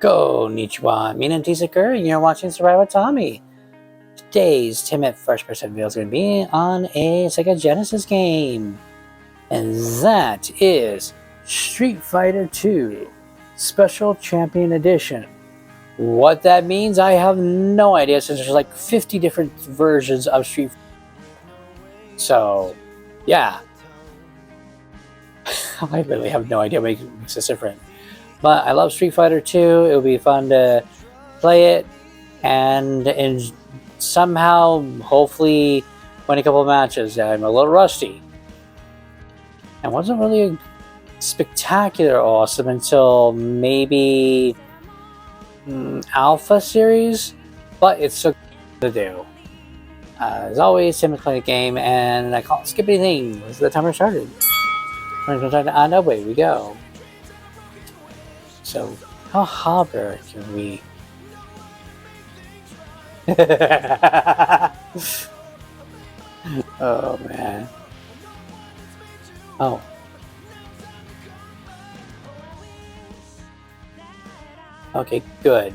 Konnichiwa, Mina Tisakur, and you're watching Tsurai Wataame. Today's 10-minute first-person video is going to be on a Sega Genesis game. And that is Street Fighter 2 Special Champion Edition. What that means, I have no idea, since there's like 50 different versions of Street Fighter. So, yeah. I literally have no idea what makes this different. But I love Street Fighter 2. It would be fun to play it and somehow, hopefully, win a couple of matches. I'm a little rusty. And wasn't really spectacular awesome until maybe Alpha series, but it's so good to do. As always, Tim is playing the game, and I can't skip anything. This is the timer started. And away we go. So, how harbor can we? Oh man. Oh. Okay, good.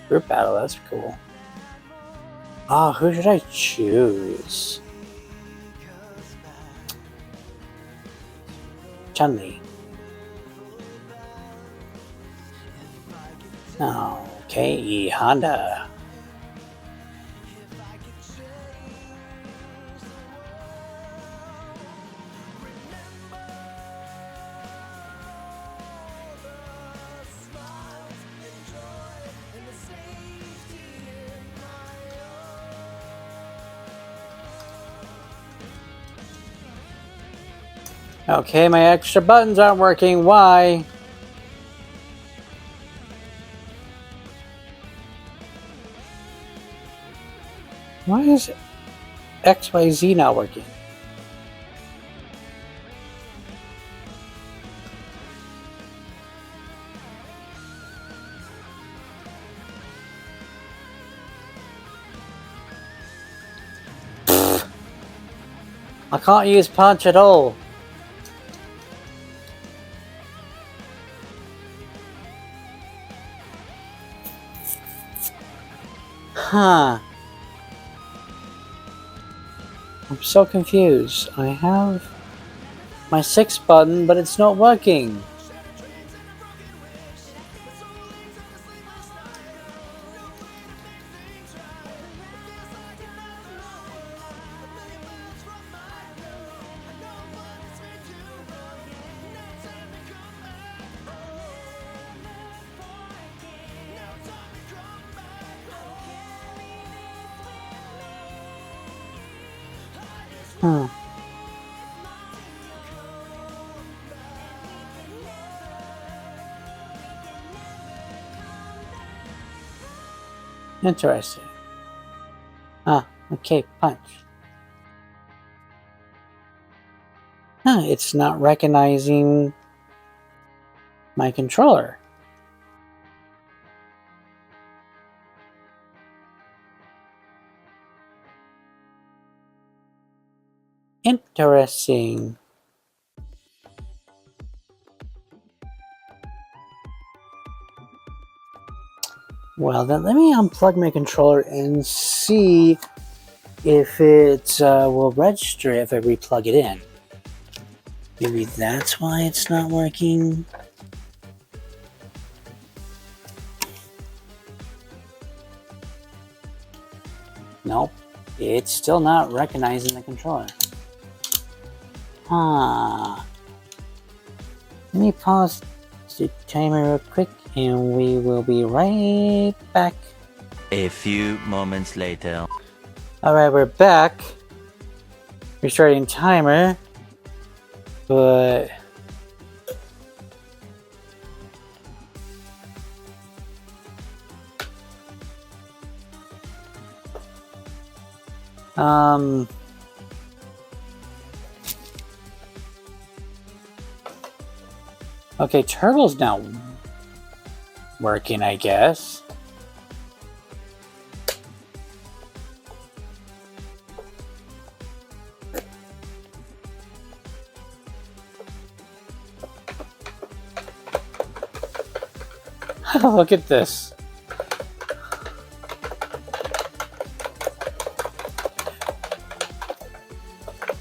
Group battle, that's cool. Ah, who should I choose? Chun-Li. Okay, Honda. Okay, my extra buttons aren't working. Why? Why is XYZ not working? I can't use punch at all. Huh. I'm so confused. I have my 6 button, but it's not working. Interesting. Okay, punch. It's not recognizing my controller. Interesting. Well, then let me unplug my controller and see if it will register if I replug it in. Maybe that's why it's not working. Nope, it's still not recognizing the controller. Let me pause the timer real quick and we will be right back. A few moments later. Alright, we're back. Restarting timer. But okay, turbo's now working, I guess. Look at this.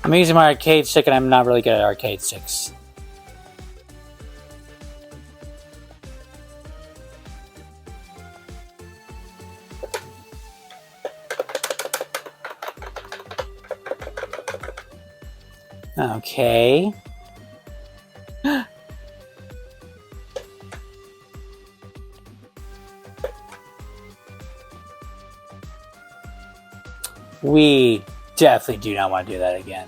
I'm using my arcade stick and I'm not really good at arcade sticks. Okay. We definitely do not want to do that again.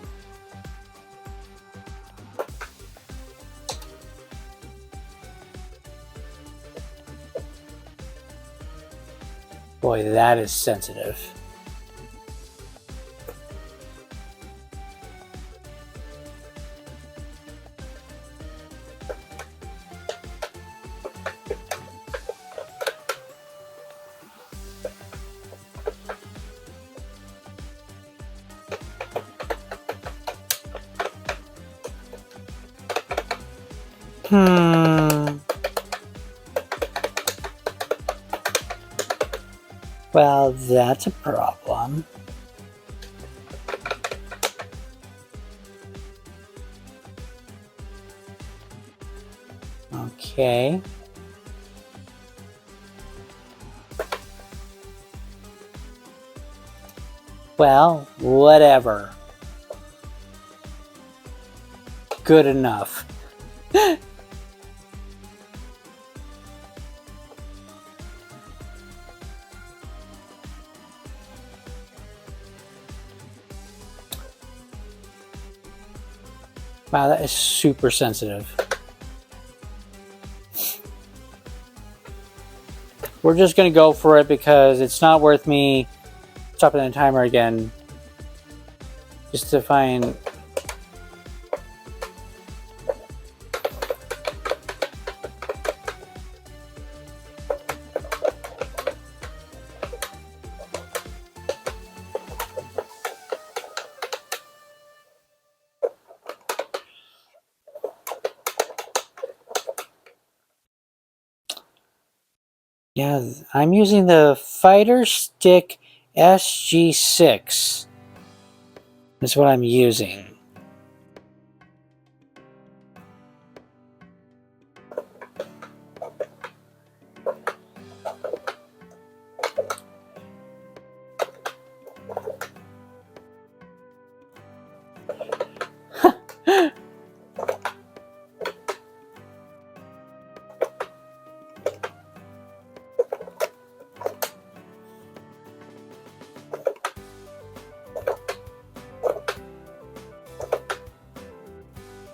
Boy, that is sensitive. Well, that's a problem. Okay. Well, whatever. Good enough. Wow, that is super sensitive. We're just gonna go for it because it's not worth me stopping the timer again just to find. Yeah, I'm using the Fighter Stick SG6. That's what I'm using.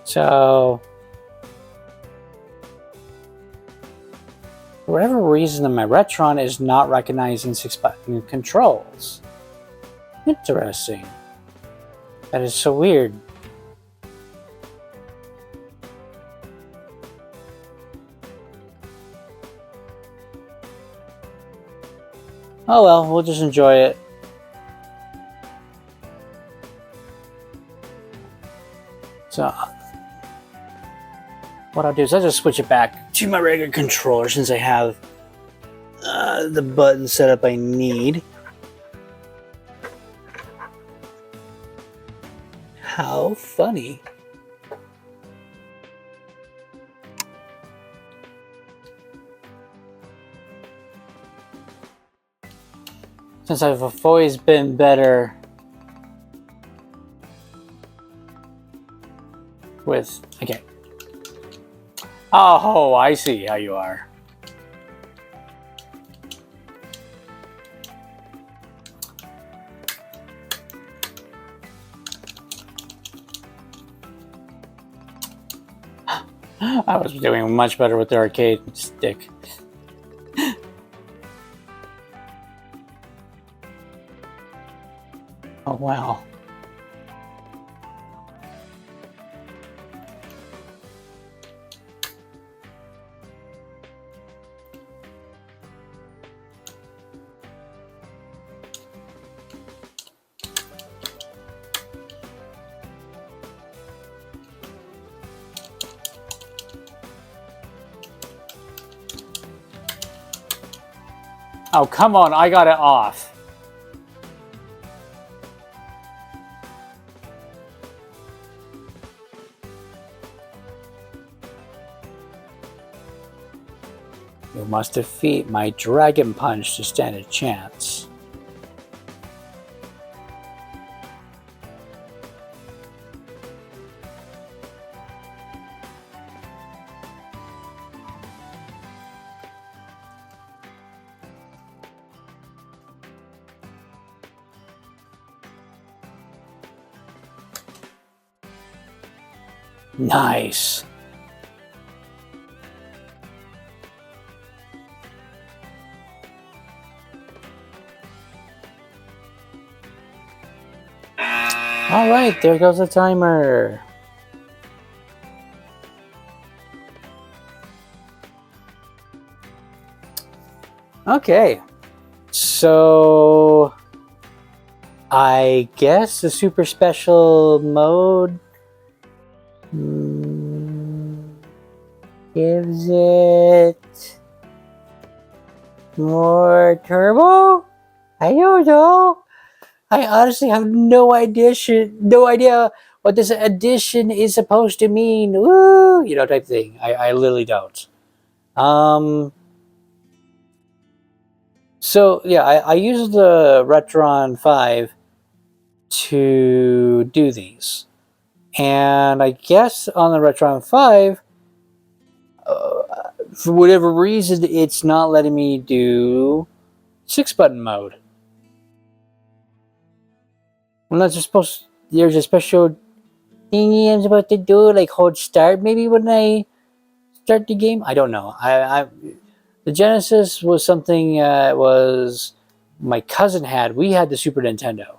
So, for whatever reason, my Retron is not recognizing 6-button controls. Interesting. That is so weird. Oh well, we'll just enjoy it. So, what I'll do is I'll just switch it back to my regular controller since I have the button set up I need. How funny. Since I've always been better with, okay. Oh, I see how you are. I was doing much better with the arcade stick. Oh, wow. Oh, come on, I got it off. You must defeat my Dragon Punch to stand a chance. Nice. All right, there goes the timer. Okay, so I guess the super special mode gives it more turbo? I don't know. I honestly have no idea what this addition is supposed to mean. Woo, you know, type thing. I literally don't. So yeah, I used the Retron 5 to do these. And I guess on the Retron 5, for whatever reason, it's not letting me do 6-button mode. Well, that's just supposed. There's a special thingy I'm supposed to do, like hold start maybe when I start the game. I don't know. The Genesis was something was my cousin had. We had the Super Nintendo,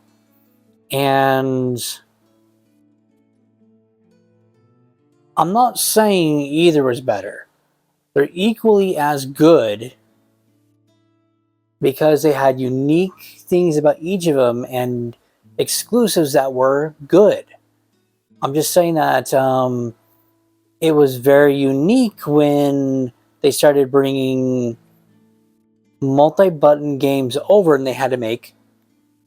and I'm not saying either was better. They're equally as good because they had unique things about each of them and exclusives that were good. I'm just saying that it was very unique when they started bringing multi-button games over and they had to make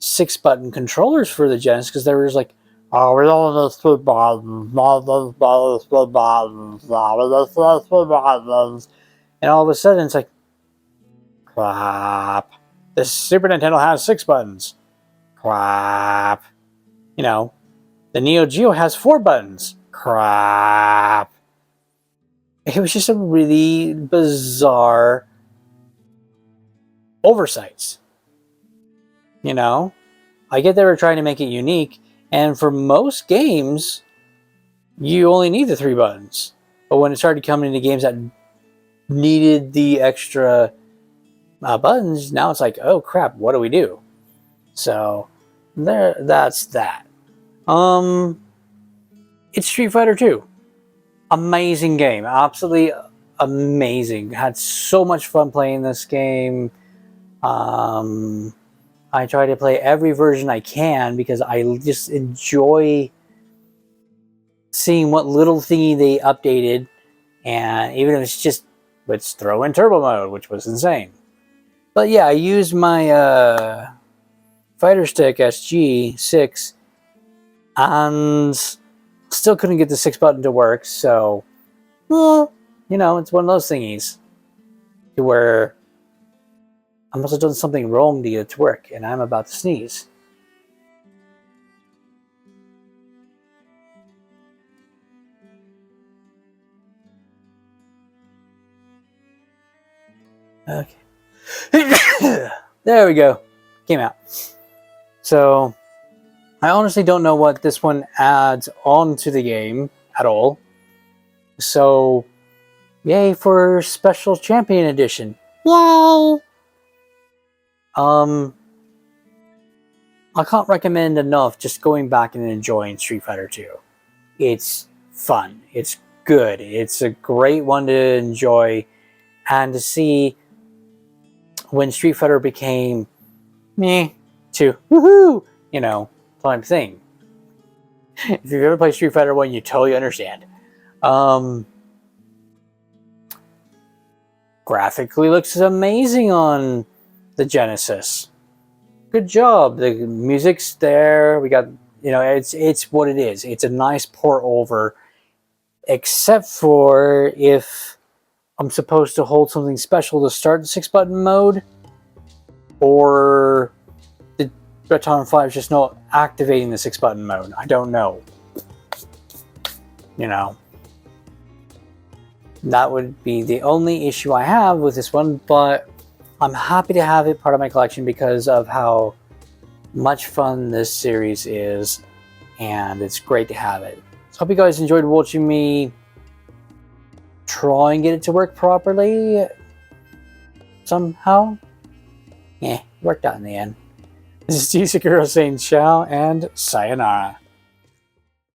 6-button controllers for the Genesis because they were just like, oh, we don't know 3 buttons, and all of a sudden it's like, crap. The Super Nintendo has 6 buttons. Crap. You know, the Neo Geo has 4 buttons. Crap. It was just a really bizarre oversights. You know, I get they were trying to make it unique, and for most games, you only need the 3 buttons. But when it started coming into games that needed the extra buttons, now it's like, oh crap, what do we do? So that's that. It's Street Fighter 2. Amazing game, absolutely amazing. Had so much fun playing this game. I try to play every version I can because I just enjoy seeing what little thingy they updated, and even if it's just let's throw in turbo mode, which was insane. But yeah, I used my Fighter Stick SG6 and still couldn't get the 6-button to work, so you know, it's one of those thingies to where I must have done something wrong to get it to work, and I'm about to sneeze. Okay. There we go. Came out. So, I honestly don't know what this one adds on to the game at all. So, yay for Special Champion Edition. Yay! I can't recommend enough just going back and enjoying Street Fighter 2. It's fun. It's good. It's a great one to enjoy. And to see when Street Fighter became meh to woohoo, you know, type thing. If you've ever played Street Fighter 1, you totally understand. Graphically looks amazing on the the Genesis. Good job. The music's there. We got, it's what it is. It's a nice pour over, except for if I'm supposed to hold something special to start the 6-button mode, or the Wataame 5 is just not activating the 6-button mode. I don't know. That would be the only issue I have with this one, but I'm happy to have it part of my collection because of how much fun this series is, and it's great to have it. So hope you guys enjoyed watching me try and get it to work properly somehow. Worked out in the end. This is T-Sakura saying ciao and sayonara.